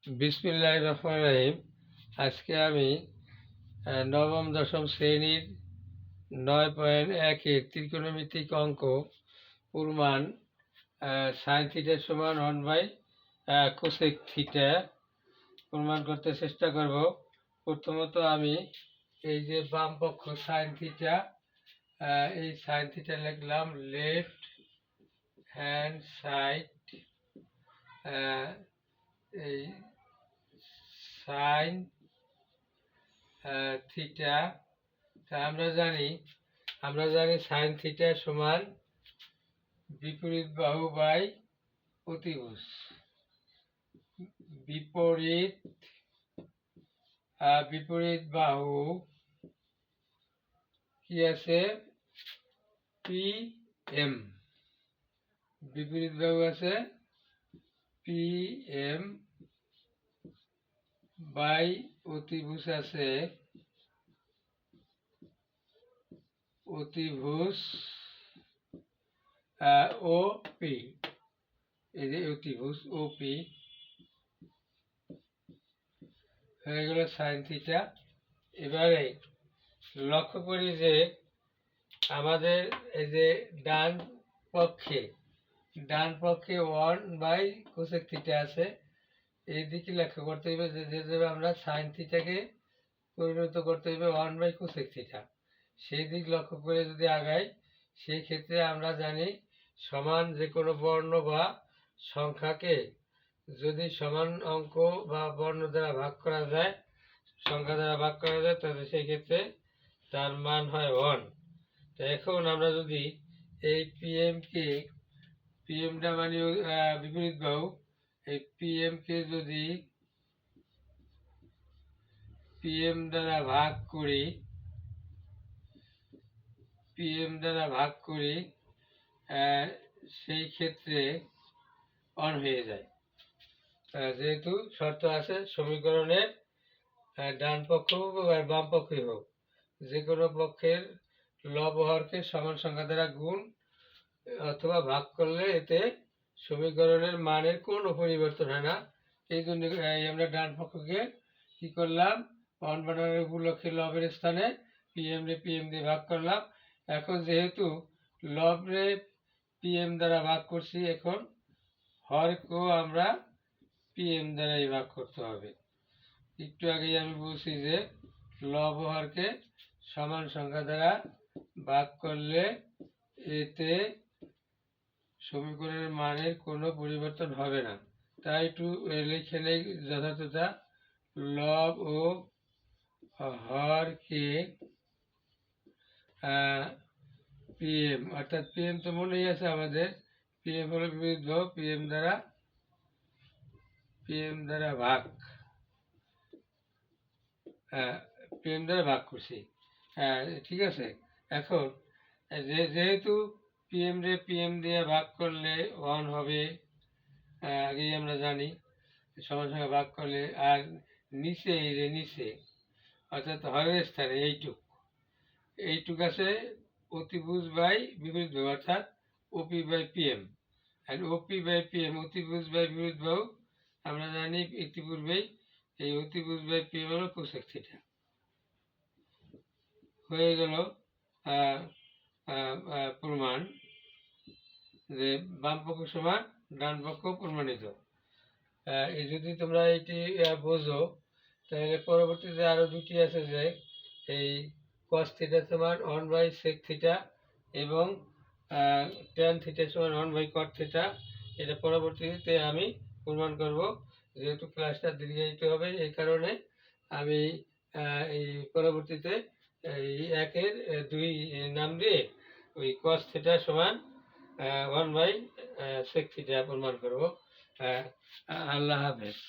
বিসমিল্লাহির রহমানির রহিম। আজকে আমি নবম দশম শ্রেণীর 9.1-এর ত্রিকোণমিতিক অঙ্ক প্রমাণ সাইন থিটা সমান 1/কোসেক থিটা প্রমাণ করতে চেষ্টা করব। প্রথমত আমি এই যে বাম পক্ষ সাইন থিটা, এই সাইন থিটা লিখলাম লেফট হ্যান্ড সাইড, এই সাইন থিটা। তা আমরা জানি সাইন থিটা সমান বিপরীত বাহু বাই অতিভুজ। বিপরীত বাহু কি আছে? P M. বিপরীত বাহু আছে পি এম বাই অতিভুজ আছে অতিভুজ ও পি। এই যে অতিভুজ ও পি হয়ে গেল সাইন থিটা। এবারে লক্ষ্য করি যে আমাদের এই যে ডান পক্ষে 1/কোসেক থিটা আছে। এই দিকে লক্ষ্য করতে হবে যে আমরা সাইন থিটাকে পরিণত করতে হবে 1/কোসেক থিটা। সেই দিক লক্ষ্য করে যদি আগাই, সেই ক্ষেত্রে আমরা জানি সমান যে কোনো বর্ণ বা সংখ্যাকে যদি সমান অঙ্ক বা বর্ণ দ্বারা ভাগ করা যায়, সংখ্যা দ্বারা ভাগ করা যায়, তাহলে সেই ক্ষেত্রে তার মান হয় 1। তো এখন আমরা যদি এই পিএমটা মানে বিপরীত বাহু, এই পিএমকে যদি পিএম দ্বারা ভাগ করি, সেই ক্ষেত্রে অন হয়ে যায়। যেহেতু শর্ত আছে সমীকরণের ডান পক্ষ হোক আর বাম পক্ষই হোক, যে কোনো পক্ষের লব হরকে সমান সংখ্যা দ্বারা গুণ অথবা ভাগ করলে এতে সমীকরণের মানের কোনো পরিবর্তন হয় না। এই জন্য আমরা ডান পক্ষকে কি করলাম, 1 বানানোর উপলক্ষে লবের স্থানে পিএম দিয়ে ভাগ করলাম। এখন যেহেতু লবরে পিএম দ্বারা ভাগ করছি, এখন হরকেও আমরা পিএম দ্বারাই ভাগ করতে হবে। একটু আগেই আমি বলছি যে লব হরকে সমান সংখ্যা দ্বারা ভাগ করলে এতে সমীকরণের মানের কোনো পরিবর্তন হবে না। তাই একটু লিখে নেই যথাযথ, লব ও হরকে পিএম, অর্থাৎ পিএম তো মনেই আছে আমাদের, পিএম হলো বিপরীত বাহু, পিএম দ্বারা ভাগ করছি। ঠিক আছে। এখন যেহেতু পিএম দিয়ে ভাগ করলে 1 হবে, আগেই আমরা জানি সমান সংখ্যা ভাগ করলে। আর নিচে এই যে নিচে অর্থাৎ হরের স্থানে এইটুক আছে অতিভুজ বাই বিপরীত বাহু, অর্থাৎ ওপি বাই পিএম। আর ওপি বাই পিএম অতিভুজ বাই বিপরীত বাহু আমরা জানি ইতিপূর্বেই, এই অতিভুজ বাই পিএম হলো কোসেক থিটা। হয়ে গেল প্রমাণ যে বাম পক্ষ সমান ডান পক্ষ প্রমাণিত। যদি তোমরা এটি বোঝো, তাহলে পরবর্তীতে আরো দুটি আছে যে এই cos থিটা সমান 1/sec থিটা এবং tan থিটা সমান 1/cot থিটা। এটা পরবর্তীতে আমি প্রমাণ করব। যেহেতু ক্লাসটা দীর্ঘায়িত হবে, এই কারণে আমি এই পরবর্তীতে এই 1-এর 2 নাম দিয়ে ওই cos থিটা সমান 1/sec থিটা প্রমাণ করব। আল্লাহ হাফেজ।